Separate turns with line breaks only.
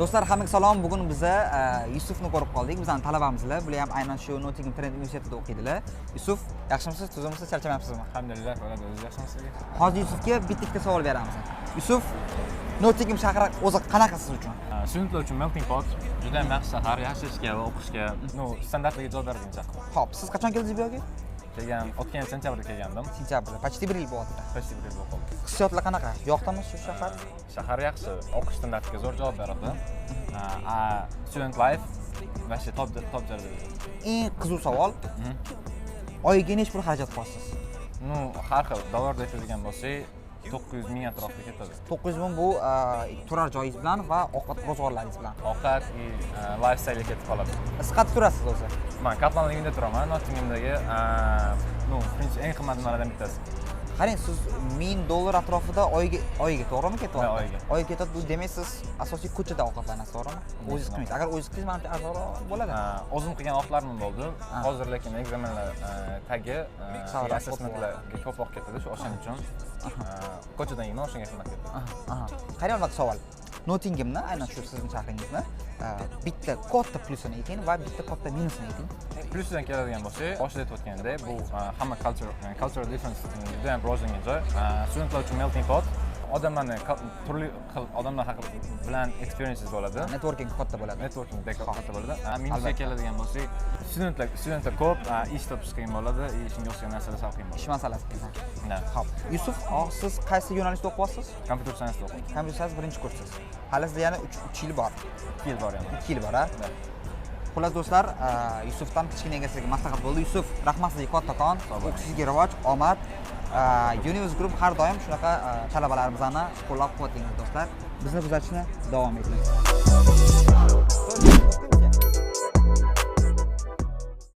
Do'stlar, hammaga salom. Bugun biz Yusufni ko'rib qoldik. Bizning talabamizlar. Bular ham aynan shu Nottingham Trent universitetida o'qiydilar. Yusuf, yaxshimisiz? Tuzimisiz? Charchamayapsizmi?
Alhamdulillah, bo'ladi. O'zingiz yaxshimisizlar?
Hozir Yusufga bitta savol beramiz. Yusuf, Nottingham shahri o'zi qanaqa siz uchun?
Studentlar uchun melting pot juda ham yaxshi shahar, yashashga va o'qishga, standartlarga javob beradigan shahar.
Xo'p, siz qachon keldingiz bu yerga?
O'tgan sentyabrda kelgandim.
Sentyabrda. Почти 1 yil bo'lyapti.
Почти 1 yil bo'ldi.
Hissiyotlar qanaqa? Yoqdimi shu shahar?
Shahar yaxshi, o'qish standartiga zo'r javob beradi. Student life vashe top darajada.
Eng qiziq savol. Oyiga nechta pul xarajat qilasiz?
Har xil dollarda aytadigan bo'lsak, 900 ming atrofida ketadi.
900 ming bu turar joyingiz bilan va ovqat ro'zg'orlaringiz bilan.
Ovqat va lifestyle ketib qoladi.
Siz qayerda turasiz o'zi?
Men Kaplanning uyida turaman, Nottinghamdagi, eng qimmat nimalardan bittasi.
Qarang, siz $1000 atrofida oyiga, to'g'rimi ketyapti?
Oyiga.
Oyiga ketadi. Bu demak, siz asosiy ko'chada ovqatlanasiz, to'g'rimi? O'zingiz qilmaysiz. Agar o'zingiz qilsangiz, mana arzonroq bo'ladi.
O'zim qilgan ovqatlarim bo'ldi. Hozir lekin ekzamenlar tagi assessmentlarga ko'proq ketadi, shu o'shaning uchun ko'chadan yeyman, o'shanga xizmat ketadi.
Qarang, bir savol. Nottinghamni, aynan shu sizning shahringizni bitta katta plusini ayting va bitta katta minusini ayting.
Plusidan keladigan bo'lsak, boshida aytayotgandek, bu hamma cultural difference juda ham rivojlangan joy. Studentlar uchun melting pot. Odamlarni turli xil odamlar bilan experiences bo'ladi.
Networking katta bo'ladi.
Networking katta bo'ladi. Minusga keladigan bo'lsak, studentlar ko'p, ish topish qiyin bo'ladi, ishga o'xshagan narsalar sal qiyin bo'ladi.
Ish masalasi qiyin. Xo'p, Yusuf, siz qaysi yo'nalishda o'qiyapsiz?
Computer science o'qiyman.
Computer science birinchi kursiz. Hali sizda yana 3 yil bor.
2 yil bor yana.
2 yil bor, ha? Xullas do'stlar, Yusufdan kichkinaga sizga maslahat bo'ldi. Yusuf, rahmat sizga kattakon, o'qishingizga rivoj, omad. Universe Group har doim shunaqa talabalarimizni qo'llab-quvvatlaymiz do'stlar. Bizni kuzatishni davom eting.